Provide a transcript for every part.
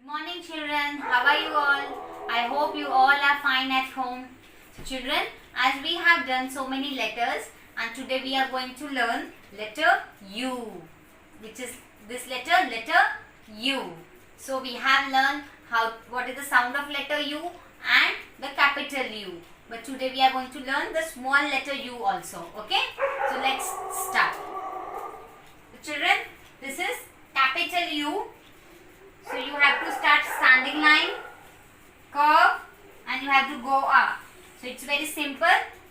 Morning children, how are you all? I hope you all are fine at home. So children, as we have done so many letters and today we are going to learn letter U, which is this letter U. So we have learned what is the sound of letter U and the capital U. But today we are going to learn the small letter U also. Okay? So let's start. So children, this is capital U. So you have to start standing line, curve, and you have to go up. So it's very simple.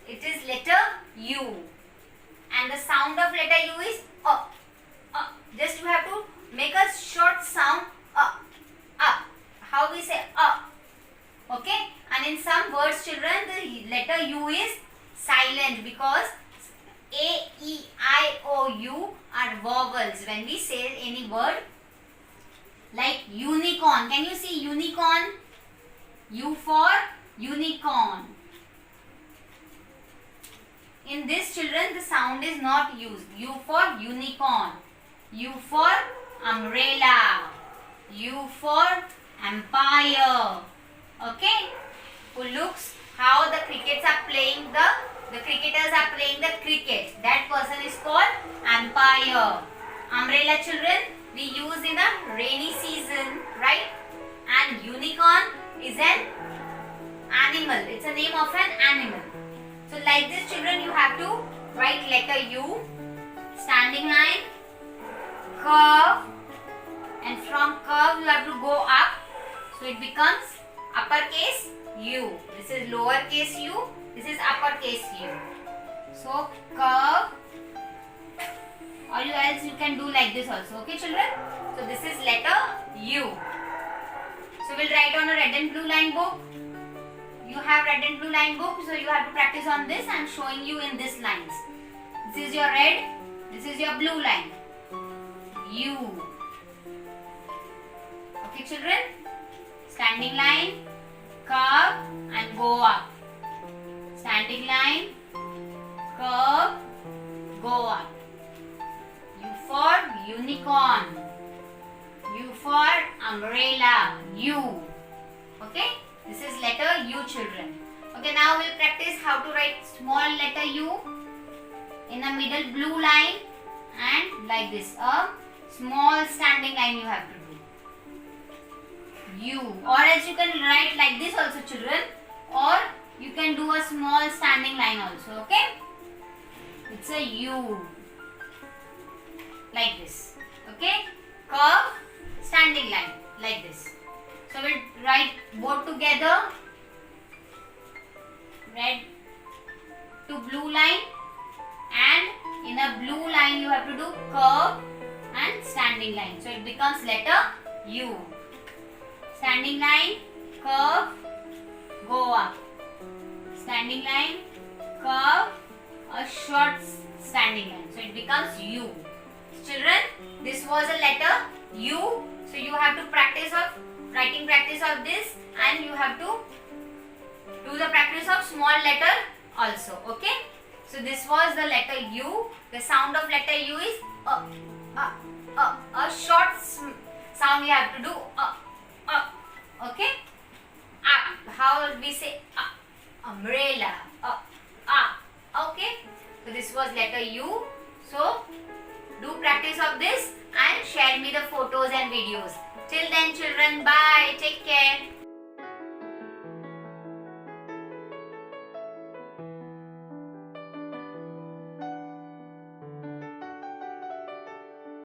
It is letter U. And the sound of letter U is just you have to make a short sound How we say Okay? And in some words children, the letter U is silent because A, E, I, O, U are vowels. When we say any word, like unicorn. Can you see unicorn? U for unicorn. In this children, the sound is not used. U for unicorn. U for umbrella. U for empire. Okay? Who looks how the cricketers are playing the cricket. That person is called empire. Umbrella children, we use in a rainy season, right? And unicorn is an animal. It's a name of an animal. So like this children, you have to write letter U, standing line, curve, and from curve you have to go up. So it becomes uppercase U. This is lowercase u, this is uppercase U. So curve, or else you can do like this also. Okay children? So this is letter U. So we'll write on a red and blue line book. You have red and blue line book, so you have to practice on this. I am showing you in this lines. This is your red, this is your blue line. U. Okay children? Standing line, curve and go up. Standing line, curve, go up. U for unicorn. U for umbrella. U. Okay? This is letter U children. Okay, now we'll practice how to write small letter U in the middle blue line and like this. A small standing line you have to do. U. Or else you can write like this also children. Or you can do a small standing line also. Okay? It's a U. Like this. Okay? Curve, standing line. Like this. So we'll write both together. Red to blue line. And in a blue line you have to do curve and standing line. So it becomes letter U. Standing line, curve, go up. Standing line, curve, a short standing line. So it becomes U. Children, this was a letter U. So you have to practice of this, and you have to do the practice of small letter also. Okay? So this was the letter U. The sound of letter U is a short sound you have to do. Okay? How we say umbrella. Okay? So this was letter U. So do practice of this and share me the photos and videos. Till then children, bye. Take care.